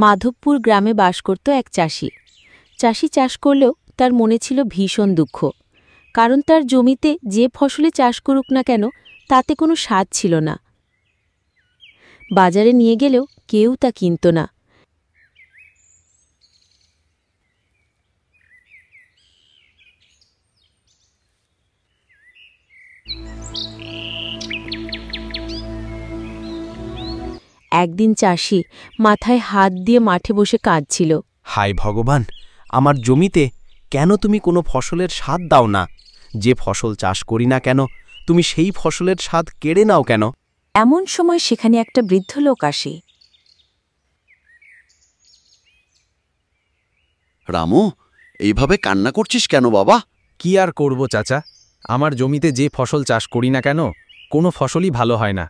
মাধবপুর গ্রামে বাস করত এক চাষি। চাষি চাষ করলেও তার মনে ছিল ভীষণ দুঃখ, কারণ তার জমিতে যে ফসলে চাষ করুক না কেন তাতে কোনো স্বাদ ছিল না। বাজারে নিয়ে গেলেও কেউ তা কিনত না। একদিন চাষি মাথায় হাত দিয়ে মাঠে বসে কাঁদছিল। হায় ভগবান, আমার জমিতে কেন তুমি কোনো ফসলের স্বাদ দাও না? যে ফসল চাষ করি না কেন তুমি সেই ফসলের স্বাদ কেড়ে নাও কেন? এমন সময় সেখানে একটা বৃদ্ধ লোক আসে। রামু, এইভাবে কান্না করছিস কেন বাবা? কি আর করব চাচা, আমার জমিতে যে ফসল চাষ করি না কেন কোনো ফসলই ভালো হয় না।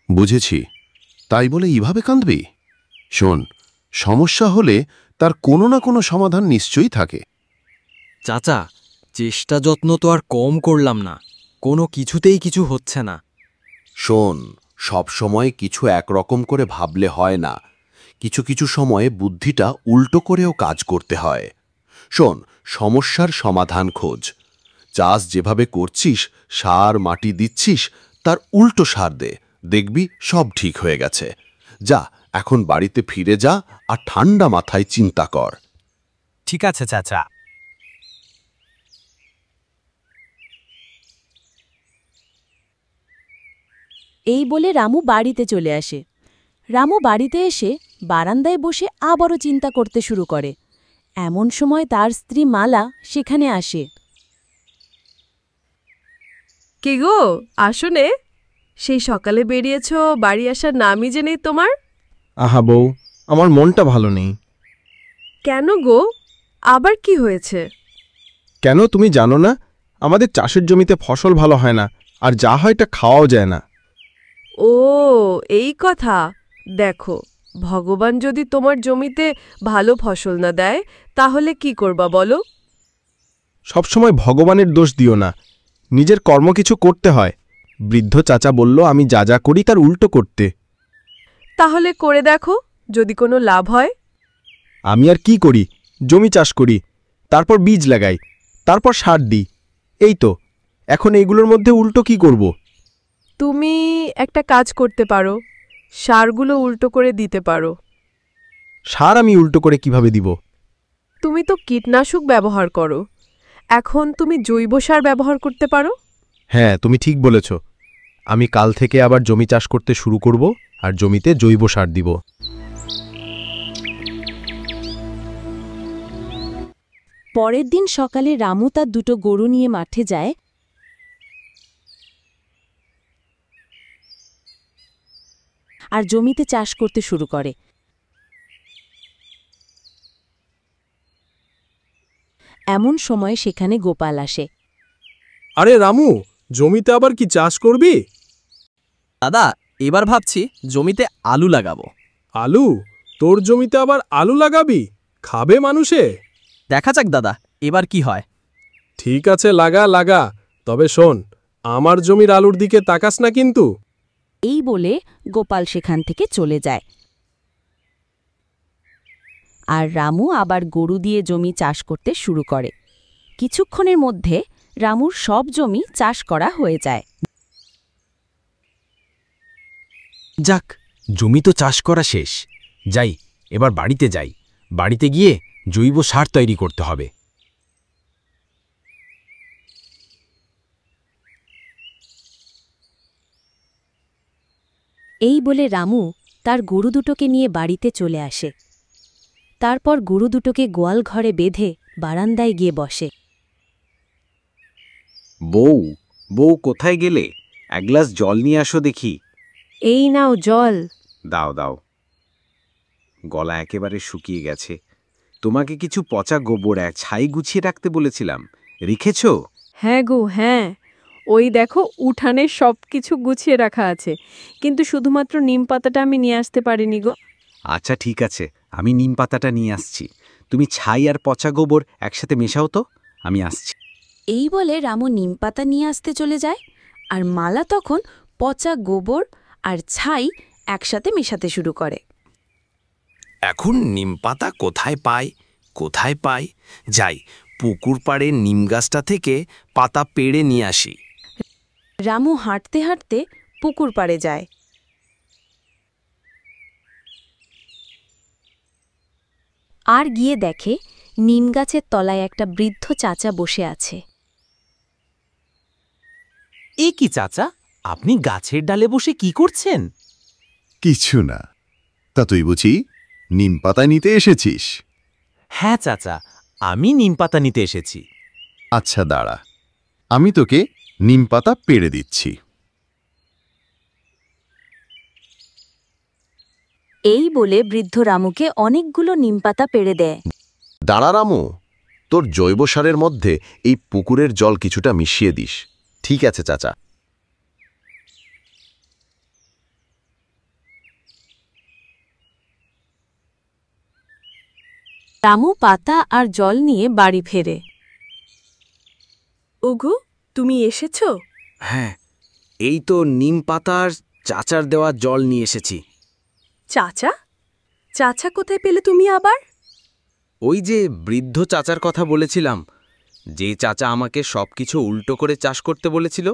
বুঝেছি, তাই বলে এইভাবে কাঁদবি? শোন, সমস্যা হলে তার কোনো না কোনো সমাধান নিশ্চয়ই থাকে। চাচা, চেষ্টা যত্ন তো আর কম করলাম না, কোনো কিছুতেই কিছু হচ্ছে না। শোন, সব সময় কিছু একরকম করে ভাবলে হয় না, কিছু কিছু সময়ে বুদ্ধিটা উল্টো করেও কাজ করতে হয়। শোন, সমস্যার সমাধান খোঁজ। চাষ যেভাবে করছিস, সার মাটি দিচ্ছিস, তার উল্টো সার দে, দেখবি সব ঠিক হয়ে গেছে। যা, এখন বাড়িতে ফিরে যা আর ঠান্ডা মাথায় চিন্তা কর। ঠিক আছে চাচা। এই বলে রামু বাড়িতে চলে আসে। রামু বাড়িতে এসে বারান্দায় বসে আবারও চিন্তা করতে শুরু করে। এমন সময় তার স্ত্রী মালা সেখানে আসে। কি গো, আসনে? সেই সকালে বেরিয়েছ, বাড়ি আসার নামই যে নেই তোমার। আহা বউ, আমার মনটা ভালো নেই। কেন গো, আবার কি হয়েছে? কেন তুমি জানো না, আমাদের চাষের জমিতে ফসল ভালো হয় না, আর যা হয় তা খাওয়াও যায় না। ও, এই কথা। দেখো, ভগবান যদি তোমার জমিতে ভালো ফসল না দেয় তাহলে কি করবা বলো? সবসময় ভগবানের দোষ দিও না, নিজের কর্ম কিছু করতে হয়। বৃদ্ধ চাচা বলল আমি যা যা করি তার উল্টো করতে। তাহলে করে দেখো, যদি কোনো লাভ হয়। আমি আর কি করি, জমি চাষ করি, তারপর বীজ লাগাই, তারপর সার দিই, এই তো। এখন এইগুলোর মধ্যে উল্টো কি করব? তুমি একটা কাজ করতে পারো, সারগুলো উল্টো করে দিতে পারো। সার আমি উল্টো করে কিভাবে দিব? তুমি তো কীটনাশক ব্যবহার করো, এখন তুমি জৈব সার ব্যবহার করতে পারো। হ্যাঁ, তুমি ঠিক বলেছ। আমি কাল থেকে আবার জমি চাষ করতে শুরু করব আর জমিতে জৈব সার দিব। পরের দিন সকালে রামু তার দুটো গরু নিয়ে মাঠে যায়। আর জমিতে চাষ করতে শুরু করে। এমন সময় সেখানে গোপাল আসে। আরে রামু, জমিতে আবার কি চাষ করবি? দাদা, এবার ভাবছি জমিতে আলু লাগাবো। আলু? তোর জমিতে আবার আলু লাগাবি? খাবে মানুষে? দেখা যাক দাদা, এবার কি হয়। ঠিক আছে, লাগা লাগা, তবে শোন, আমার জমির আলুর দিকে তাকাস না কিন্তু। এই বলে গোপাল সেখান থেকে চলে যায়। আর রামু আবার গরু দিয়ে জমি চাষ করতে শুরু করে। কিছুক্ষণের মধ্যে রামুর সব জমি চাষ করা হয়ে যায়। যাক, জমি তো চাষ করা শেষ। যাই, এবার বাড়িতে যাই। বাড়িতে গিয়ে জৈব সার তৈরি করতে হবে। এই বলে রামু তার গরু দুটোকে নিয়ে বাড়িতে চলে আসে। তারপর গরু দুটোকে গোয়াল ঘরে বেঁধে বারান্দায় গিয়ে বসে। বউ, বউ কোথায় গেলে? এক গ্লাস জল নিয়ে আসো দেখি। এই নাও জল। দাও দাও। গলা একেবারে শুকিয়ে গেছে। তোমাকে কিছু পচা গোবর ছাই গুছিয়ে রাখতে বলেছিলাম, রেখেছ? হ্যাঁ গো, হ্যাঁ। ওই দেখো, উঠানে সব কিছু গুছিয়ে রাখা আছে, কিন্তু শুধুমাত্র নিম পাতাটা আমি নিয়ে আসতে পারিনি গো। আচ্ছা ঠিক আছে, আমি নিম পাতাটা নিয়ে আসছি। তুমি ছাই আর পচা গোবর একসাথে মেশাও তো, আমি আসছি। এই বলে রামু নিমপাতা নিয়ে আসতে চলে যায়। আর মালা তখন পচা গোবর আর ছাই একসাথে মেশাতে শুরু করে। এখন নিমপাতা কোথায় পাই? যাই, পুকুর পাড়ে নিম গাছটা থেকে পাতা পেড়ে নিয়ে আসি। রামু হাঁটতে হাঁটতে পুকুর পাড়ে যায়। আর গিয়ে দেখে নিম গাছের তলায় একটা বৃদ্ধ চাচা বসে আছে। এ কি চাচা, আপনি গাছের ডালে বসে কি করছেন? কিছু না। তা তুই বুঝি নিম পাতা নিতে এসেছিস? হ্যাঁ চাচা, আমি নিম পাতা নিতে এসেছি। আচ্ছা দাঁড়া, আমি তোকে নিম পাতা পেড়ে দিচ্ছি। এই বলে বৃদ্ধ রামুকে অনেকগুলো নিমপাতা পেড়ে দেয়। দাঁড়া রামু, তোর জৈব সারের মধ্যে এই পুকুরের জল কিছুটা মিশিয়ে দিস। ঠিক আছে চাচা। রামু পাতা আর জল নিয়ে বাড়ি ফেরে। ওগো, তুমি এসেছ? হ্যাঁ, এই তো নিম পাতার চাচার দেওয়া জল নিয়ে এসেছি। চাচা? চাচা কোথায় পেলে তুমি আবার? ওই যে বৃদ্ধ চাচার কথা বলেছিলাম, যে চাচা আমাকে সবকিছু উল্টো করে চাষ করতে বলেছিল।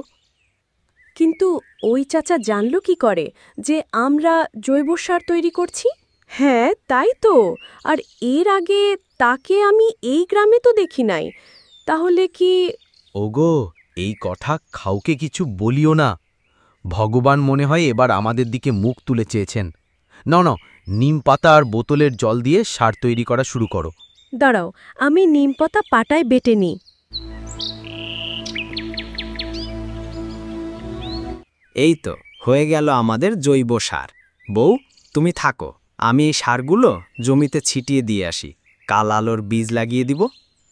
কিন্তু ওই চাচা জানলো কি করে যে আমরা জৈব সার তৈরি করছি? হ্যাঁ, তাই তো। আর এর আগে তাকে আমি এই গ্রামে তো দেখি নাই। তাহলে কি? ওগো, এই কথা কাউকে কিছু বলিও না। ভগবান মনে হয় এবার আমাদের দিকে মুখ তুলে চেয়েছেন। না, নিম পাতা আর বোতলের জল দিয়ে সার তৈরি করা শুরু করো। দাঁড়াও, আমি নিমপাতা পাটায় বেটে নিই। এই তো হয়ে গেল আমাদের জৈব সার। বউ, তুমি থাকো, আমি এই সারগুলো জমিতে ছিটিয়ে দিয়ে আসি। কাল আলোর বীজ লাগিয়ে দিব।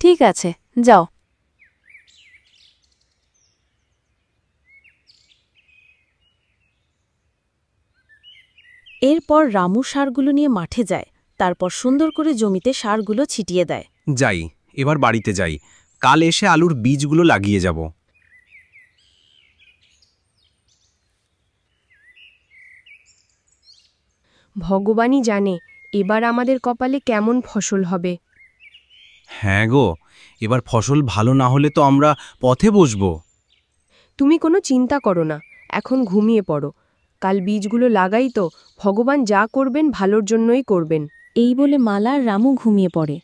ঠিক আছে, যাও। এরপর রামু সারগুলো নিয়ে মাঠে যায়। তারপর সুন্দর করে জমিতে সারগুলো ছিটিয়ে দেয়। যাই, এবার বাড়িতে যাই। কাল এসে আলুর বীজগুলো লাগিয়ে যাব। ভগবানই জানে এবার আমাদের কপালে কেমন ফসল হবে। হ্যাঁ গো, এবার ফসল ভালো না হলে তো আমরা পথে বসবো। তুমি কোনো চিন্তা করো না, এখন ঘুমিয়ে পড়ো। কাল বীজগুলো লাগাই তো, ভগবান যা করবেন ভালোর জন্যই করবেন। এই বলে মালা আর রামু ঘুমিয়ে পড়ে।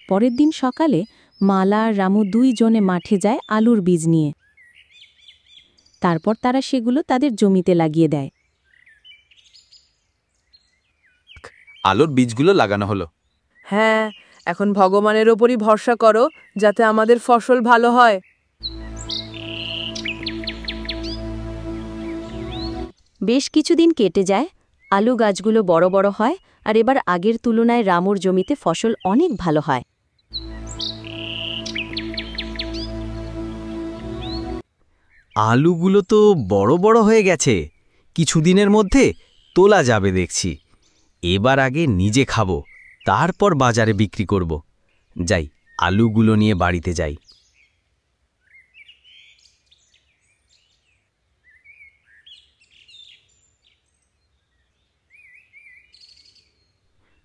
পরের দিন সকালে মালা আর রামু দুইজনে মাঠে যায় আলুর বীজ নিয়ে। তারপর তারা সেগুলো তাদের জমিতে লাগিয়ে দেয়। আলুর বীজগুলো লাগানো হলো। হ্যাঁ, এখন ভগবানের ওপরই ভরসা করো যাতে আমাদের ফসল ভালো হয়। বেশ কিছুদিন কেটে যায়। আলু গাছগুলো বড় বড় হয় আর এবার আগের তুলনায় রামুর জমিতে ফসল অনেক ভালো হয়। আলুগুলো তো বড় বড় হয়ে গেছে, কিছুদিনের মধ্যে তোলা যাবে দেখছি। এবার আগে নিজে খাবো, তারপর বাজারে বিক্রি করব। যাই, আলুগুলো নিয়ে বাড়িতে যাই।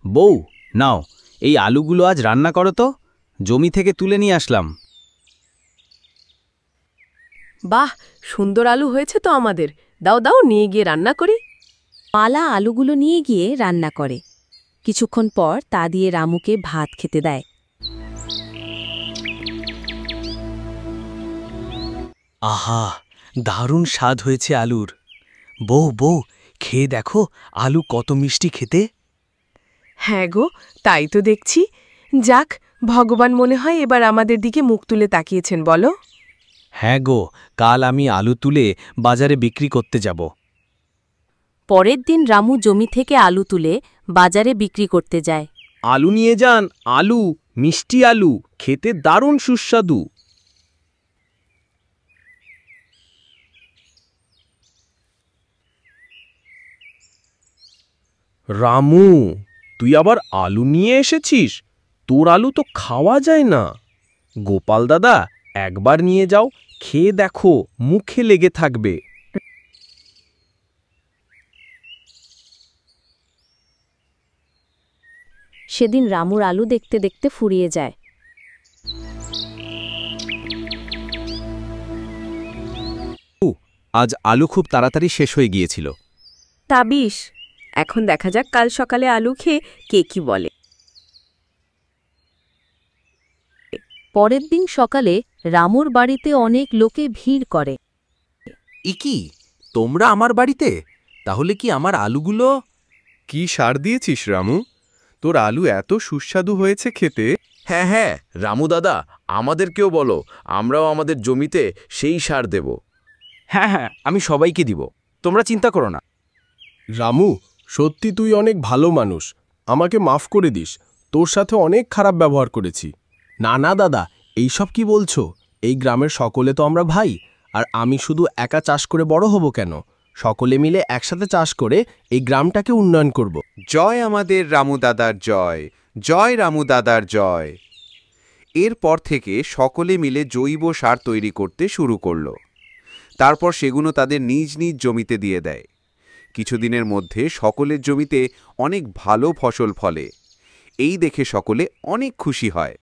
বউ, নাও, এই আলুগুলো আজ রান্না করো তো। জমি থেকে তুলে নিয়ে আসলাম। বাহ, সুন্দর আলু হয়েছে তো আমাদের। দাও দাও, নিয়ে গিয়ে রান্না করি। মালা আলুগুলো নিয়ে গিয়ে রান্না করে। কিছুক্ষণ পর তা দিয়ে রামুকে ভাত খেতে দেয়। আহা, দারুণ স্বাদ হয়েছে আলুর। বউ, খেয়ে দেখো আলু কত মিষ্টি খেতে। হ্যাঁ গো, তাই তো দেখছি। যাক, ভগবান মনে হয় এবার আমাদের দিকে মুখ তুলে তাকিয়েছেন বলো। হ্যাঁ গো, কাল আমি আলু তুলে বাজারে বিক্রি করতে যাব। পরের দিন রামু জমি থেকে আলু তুলে বাজারে বিক্রি করতে যায়। আলু নিয়ে যান, আলু, মিষ্টি আলু, খেতে দারুণ সুস্বাদু। রামু, তুই আবার আলু নিয়ে এসেছিস? তোর আলু তো খাওয়া যায় না। গোপাল দাদা একবার নিয়ে যাও, খেয়ে দেখো, মুখে লেগে থাকবে। সেদিন রামুর আলু দেখতে দেখতে ফুরিয়ে যায়। আজ আলু খুব তাড়াতাড়ি শেষ হয়ে গিয়েছিল। তা বিষ, এখন দেখা যাক কাল সকালে আলু খেয়ে কে কি বলে। পরের দিন সকালে রামুর বাড়িতে অনেক লোকে ভিড় করে। কি তোমরা আমার বাড়িতে? তাহলে কি আমার আলুগুলো? কি সার দিয়েছিস রামু? তোর আলু এত সুস্বাদু হয়েছে খেতে। হ্যাঁ হ্যাঁ রামু দাদা, আমাদেরকেও বলো, আমরাও আমাদের জমিতে সেই সার দেব। হ্যাঁ হ্যাঁ, আমি সবাইকে দিব, তোমরা চিন্তা করো না। রামু, সত্যি তুই অনেক ভালো মানুষ, আমাকে মাফ করে দিস, তোর সাথে অনেক খারাপ ব্যবহার করেছি। না না দাদা, এইসব কি বলছো? এই গ্রামের সকলে তো আমরা ভাই, আর আমি শুধু একা চাষ করে বড় হব কেন? সকলে মিলে একসাথে চাষ করে এই গ্রামটাকে উন্নয়ন করব। জয় আমাদের রামু দাদার জয়, জয় রামু দাদার জয়। এরপর থেকে সকলে মিলে জৈব সার তৈরি করতে শুরু করল। তারপর সেগুলো তাদের নিজ নিজ জমিতে দিয়ে দেয়। কিছুদিনের মধ্যে সকলের জমিতে অনেক ভালো ফসল ফলে। এই দেখে সকলে অনেক খুশি হয়।